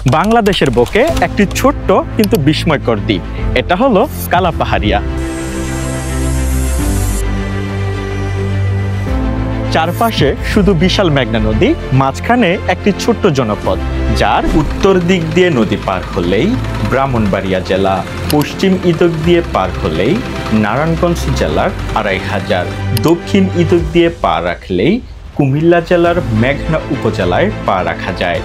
বাংলাদেশের বুকে একটি ছোট্ট কিন্তু বিস্ময়কর দ্বীপ, এটা হলো কালাপাহাড়িয়া। চারপাশে শুধু বিশাল মেঘনা নদী, মাঝখানে একটি ছোট্ট জনপদ, যার উত্তর দিক দিয়ে নদী পার হলেই ব্রাহ্মণবাড়িয়া জেলা, পশ্চিম ইদক দিয়ে পার হলেই নারায়ণগঞ্জ জেলার ২৫০০, দক্ষিণ ইদক দিয়ে পা রাখলেই কুমিল্লা জেলার মেঘনা উপজেলায় পা রাখা যায়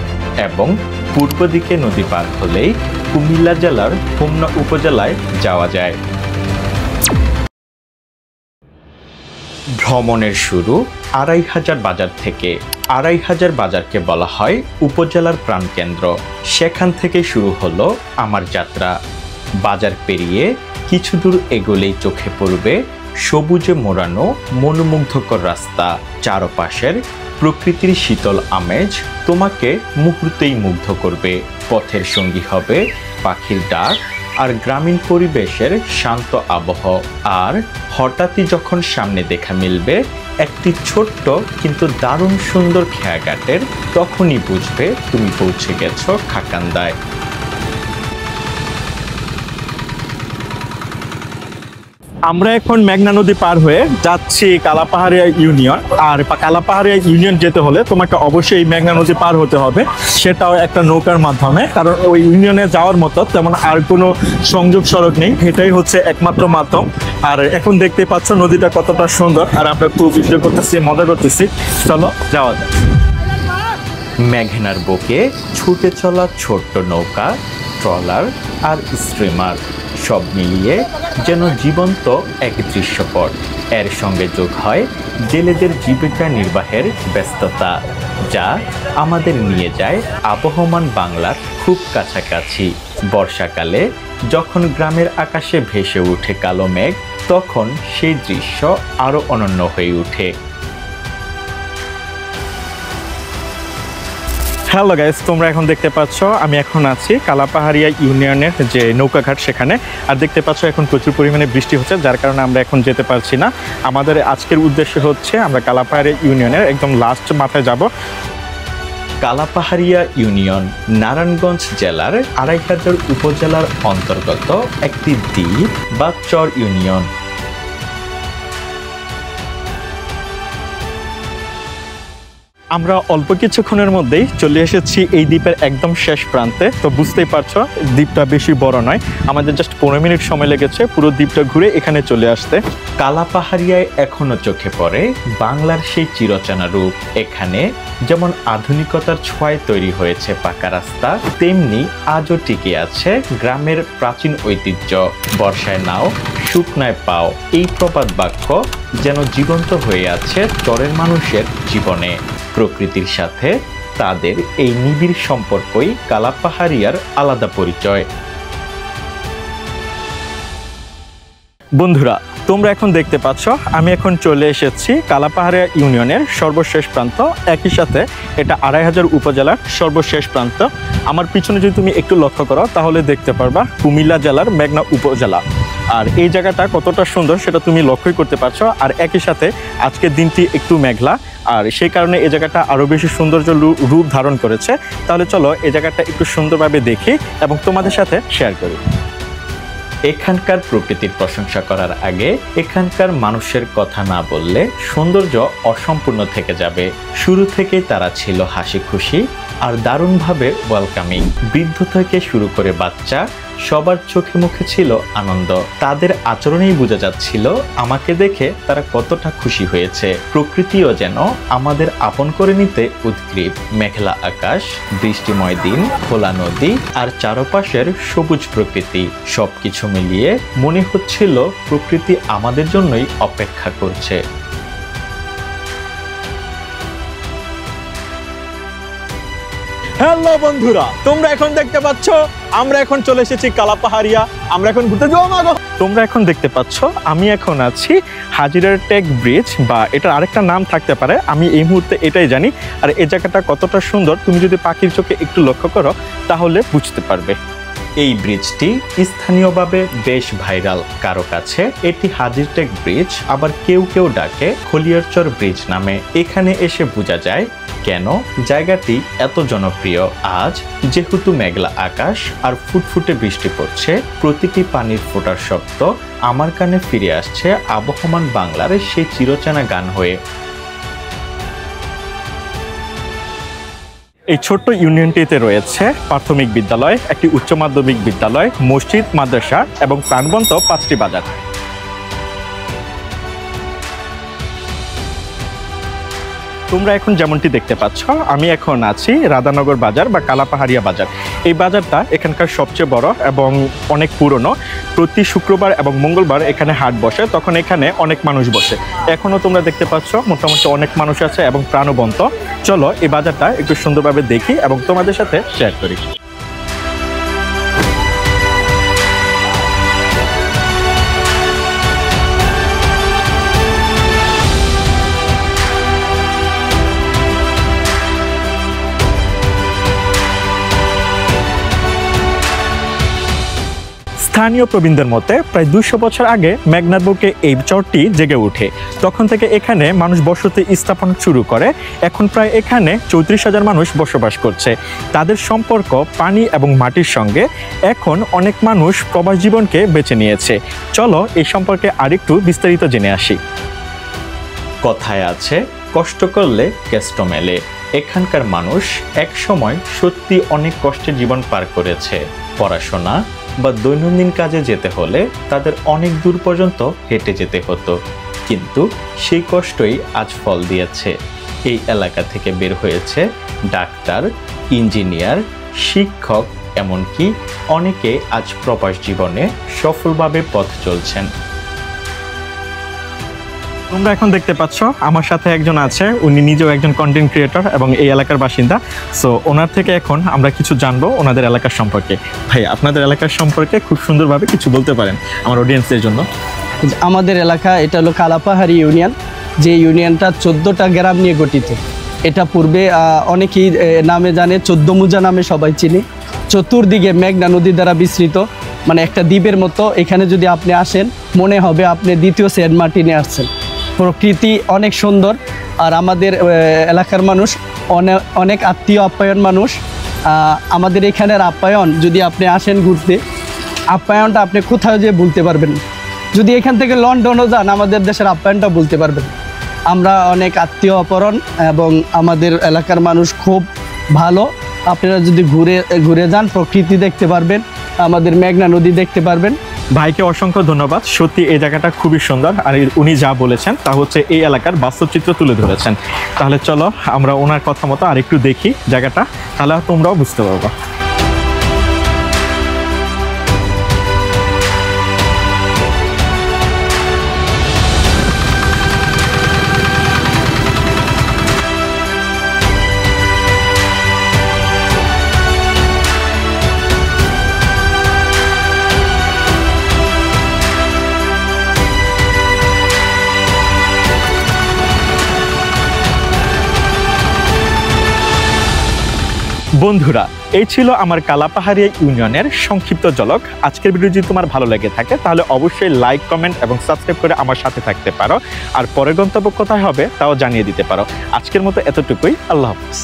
এবং পূর্ব দিকে নদী পার হলেই কুমিল্লা জেলার হোমনা উপজেলায় যাওয়া যায়। ভ্রমণের শুরু ২৫০০ বাজার থেকে। ২৫০০ বাজারকে বলা হয় উপজেলার প্রাণকেন্দ্র। সেখান থেকে শুরু হলো আমার যাত্রা। বাজার পেরিয়ে কিছু দূর এগোলেই চোখে পড়বে সবুজে মোড়ানো মনোমুগ্ধকর রাস্তা। চারপাশের প্রকৃতির শীতল আমেজ তোমাকে মুহূর্তেই মুগ্ধ করবে। পথের সঙ্গী হবে পাখির ডাক আর গ্রামীণ পরিবেশের শান্ত আবহ। আর হঠাৎই যখন সামনে দেখা মিলবে একটি ছোট্ট কিন্তু দারুণ সুন্দর খেয়াঘাটের, তখনই বুঝবে তুমি পৌঁছে গেছো খাকান্দায়। আমরা এখন মেঘনা নদী পার হয়ে যাচ্ছি কালাপাহাড়িয়া ইউনিয়ন। আর কালাপাহাড়িয়া ইউনিয়ন যেতে হলে তোমাকে অবশ্যই এই মেঘনা নদী পার হতে হবে, সেটাও একটা নৌকার মাধ্যমে, কারণ ওই ইউনিয়নে যাওয়ার মতো তেমন আর কোনো সংযোগ সড়ক নেই, এটাই হচ্ছে একমাত্র মাধ্যম। আর এখন দেখতে পাচ্ছ নদীটা কতটা সুন্দর, আর আমরা খুব ভিডিও করতেছি, মজা করতেছি। চলো যাওয়া যায়। মেঘনার বুকে ছুটে চলা ছোট্ট নৌকা, ট্রলার আর স্ট্রিমার সব মিলিয়ে যেন জীবন্ত এক দৃশ্যপট। এর সঙ্গে যোগ হয় জেলেদের জীবিকা নির্বাহের ব্যস্ততা, যা আমাদের নিয়ে যায় আবহমান বাংলার খুব কাছাকাছি। বর্ষাকালে যখন গ্রামের আকাশে ভেসে ওঠে কালো মেঘ, তখন সেই দৃশ্য আরও অনন্য হয়ে ওঠে। হ্যালো গাইস, তোমরা এখন দেখতে পাচ্ছ আমি এখন আছি কালাপাহাড়িয়া ইউনিয়নের যে নৌকাঘাট সেখানে। আর দেখতে পাচ্ছ এখন প্রচুর পরিমাণে বৃষ্টি হচ্ছে, যার কারণে আমরা এখন যেতে পারছি না। আমাদের আজকের উদ্দেশ্য হচ্ছে আমরা কালাপাহাড়িয়া ইউনিয়নের একদম লাস্ট মাথায় যাব। কালাপাহাড়িয়া ইউনিয়ন নারায়ণগঞ্জ জেলার ২৫০০ উপজেলার অন্তর্গত একটি দ্বীপ বা চর ইউনিয়ন। আমরা অল্প কিছুক্ষণের মধ্যেই চলে এসেছি এই দ্বীপের একদম শেষ প্রান্তে। তো বুঝতেই পারছো দ্বীপটা বেশি বড় নয়, আমাদের জাস্ট ১৫ মিনিট সময় লেগেছে পুরো দ্বীপটা ঘুরে এখানে চলে আসতে। কালাপাহাড়িয়ায় এখনো চোখে পড়ে বাংলার সেই চিরচেনা রূপ। এখানে যেমন আধুনিকতার ছোঁয়ায় তৈরি হয়েছে পাকা রাস্তা, তেমনি আজও টিকে আছে গ্রামের প্রাচীন ঐতিহ্য। বর্ষায় নাও, শুকনায় পাও, এই প্রবাদ বাক্য যেন জীবন্ত হয়ে আছে চরের মানুষের জীবনে। প্রকৃতির সাথে তাদের এই নিবিড় সম্পর্কই কালাপাহাড়িয়ার আলাদা পরিচয়। বন্ধুরা, তোমরা এখন দেখতে পাচ্ছ আমি এখন চলে এসেছি কালাপাহাড়িয়া ইউনিয়নের সর্বশেষ প্রান্ত, একই সাথে এটা ২৫০০ উপজেলার সর্বশেষ প্রান্ত। আমার পিছনে যদি তুমি একটু লক্ষ্য করো তাহলে দেখতে পারবা কুমিল্লা জেলার মেঘনা উপজেলা। আর এই জায়গাটা কতটা সুন্দর সেটা তুমি লক্ষ্যই করতে পারছো। আর একই সাথে আজকের দিনটি একটু মেঘলা, আর সেই কারণে এই জায়গাটা আরও বেশি সৌন্দর্য রূপ ধারণ করেছে। তাহলে চলো এই জায়গাটা একটু সুন্দরভাবে দেখি এবং তোমাদের সাথে শেয়ার করি। এখানকার প্রকৃতির প্রশংসা করার আগে এখানকার মানুষের কথা না বললে সৌন্দর্য অসম্পূর্ণ থেকে যাবে। শুরু থেকেই তারা ছিল হাসি খুশি আর দারুণভাবে ওয়েলকামিং। বৃদ্ধ থেকে শুরু করে বাচ্চা সবার চোখে মুখে ছিল আনন্দ। তাদের আচরণেই বোঝা যাচ্ছিল আমাকে দেখে তারা কতটা খুশি হয়েছে। প্রকৃতিও যেন আমাদের আপন করে নিতে উদ্গ্রীব। মেঘলা আকাশ, বৃষ্টিময় দিন, খোলা নদী আর চারপাশের সবুজ প্রকৃতি, সবকিছু মিলিয়ে মনে হচ্ছিল প্রকৃতি আমাদের জন্যই অপেক্ষা করছে। হ্যালো বন্ধুরা, তোমরা এখন দেখতে পাচ্ছ আমরা এখন চলে এসেছি কালাপাহাড়িয়া। আমরা এখন ঘুরতে যাবো। তোমরা এখন দেখতে পাচ্ছ আমি এখন আছি হাজিরার টেক ব্রিজ, বা এটার আরেকটা নাম থাকতে পারে, আমি এই মুহূর্তে এটাই জানি। আর এই জায়গাটা কতটা সুন্দর তুমি যদি পাখির চোখে একটু লক্ষ্য করো তাহলে বুঝতে পারবে। এই ব্রিজটি স্থানীয়ভাবে বেশ ভাইরাল। কারো কাছে এটি হাজিরটেক ব্রিজ, আবার কেউ কেউ ডাকে খলিয়ারচর ব্রিজ নামে। এখানে এসে বোঝা যায় কেন জায়গাটি এত জনপ্রিয়। আজ যেহেতু মেঘলা আকাশ আর ফুটফুটে বৃষ্টি পড়ছে, প্রতিটি পানির ফোঁটার শব্দ আমার কানে ফিরে আসছে আবহমান বাংলার সেই চিরচেনা গান হয়ে। এই ছোট্ট ইউনিয়নটিতে রয়েছে প্রাথমিক বিদ্যালয়, একটি উচ্চ মাধ্যমিক বিদ্যালয়, মসজিদ, মাদ্রাসা এবং প্রাণবন্ত 5টি বাজার। তোমরা এখন যেমনটি দেখতে পাচ্ছ, আমি এখন আছি রাধানগর বাজার বা কালাপাহাড়িয়া বাজার। এই বাজারটা এখানকার সবচেয়ে বড় এবং অনেক পুরনো। প্রতি শুক্রবার এবং মঙ্গলবার এখানে হাট বসে, তখন এখানে অনেক মানুষ বসে। এখনও তোমরা দেখতে পাচ্ছ মোটামুটি অনেক মানুষ আছে এবং প্রাণবন্ত। চলো এই বাজারটা একটু সুন্দরভাবে দেখি এবং তোমাদের সাথে শেয়ার করি। স্থানীয় প্রবীণদের মতে প্রায় 200 বছর আগে মেঘনার বুকে এই চরটি জেগে ওঠে। তখন থেকে এখানে মানুষ বসতি স্থাপন শুরু করে। এখন প্রায় এখানে 34,000 মানুষ বসবাস করছে। তাদের সম্পর্ক পানি এবং মাটির সঙ্গে। এখন অনেক মানুষ প্রবাস জীবনকে বেছে নিয়েছে। চলো এই সম্পর্কে আরেকটু বিস্তারিত জেনে আসি। কথায় আছে, কষ্ট করলে কেষ্ট মেলে। এখানকার মানুষ এক সময় সত্যি অনেক কষ্টে জীবন পার করেছে। পড়াশোনা বা দৈনন্দিন কাজে যেতে হলে তাদের অনেক দূর পর্যন্ত হেঁটে যেতে হতো, কিন্তু সেই কষ্টই আজ ফল দিয়েছে। এই এলাকা থেকে বের হয়েছে ডাক্তার, ইঞ্জিনিয়ার, শিক্ষক, এমনকি অনেকে আজ প্রবাস জীবনে সফলভাবে পথ চলছেন। তোমরা এখন দেখতে পাচ্ছ আমার সাথে একজন আছে, উনি নিজেও একজন কন্টেন্ট ক্রিয়েটর এবং এই এলাকার বাসিন্দা। সো ওনার থেকে এখন আমরা কিছু জানবো ওনাদের এলাকার সম্পর্কে। ভাই, আপনাদের এলাকার সম্পর্কে খুব সুন্দরভাবে কিছু বলতে পারেন আমার অডিয়েন্সের জন্য? আমাদের এলাকা এটা হলো কালাপাহাড়ি ইউনিয়ন, যে ইউনিয়নটা 14টা গ্রাম নিয়ে গঠিত। এটা পূর্বে অনেকেই নামে জানে, 14 মুজা নামে সবাই চিনি। চতুর্দিকে মেঘনা নদী দ্বারা বিস্তৃত, মানে একটা দ্বীপের মতো। এখানে যদি আপনি আসেন মনে হবে আপনি দ্বিতীয় সেন্ট মার্টিনে আসছেন। প্রকৃতি অনেক সুন্দর। আর আমাদের এলাকার মানুষ অনেক আত্মীয় আপ্যায়ন মানুষ। আমাদের এখানের আপ্যায়ন, যদি আপনি আসেন ঘুরতে, আপ্যায়নটা আপনি কোথাও যেয়ে ভুলতে পারবেন। যদি এখান থেকে লন্ডনও যান, আমাদের দেশের আপ্যায়নটা ভুলতে পারবেন। আমরা অনেক আত্মীয় অপরণ এবং আমাদের এলাকার মানুষ খুব ভালো। আপনারা যদি ঘুরে যান, প্রকৃতি দেখতে পারবেন, আমাদের মেঘনা নদী দেখতে পারবেন। ভাইকে অসংখ্য ধন্যবাদ। সত্যি এই জায়গাটা খুবই সুন্দর, আর উনি যা বলেছেন তা হচ্ছে এই এলাকার বাস্তব চিত্র তুলে ধরেছেন। তাহলে চলো আমরা ওনার কথা মতো আরেকটু দেখি জায়গাটা, তাহলে তোমরাও বুঝতে পারবো। বন্ধুরা, এই ছিল আমার কালাপাহাড়িয়া ইউনিয়নের সংক্ষিপ্ত ঝলক। আজকের ভিডিও যদি তোমার ভালো লেগে থাকে তাহলে অবশ্যই লাইক, কমেন্ট এবং সাবস্ক্রাইব করে আমার সাথে থাকতে পারো। আর পরের গন্তব্য কোথায় হবে তাও জানিয়ে দিতে পারো। আজকের মতো এতটুকুই। আল্লাহ হাফেজ।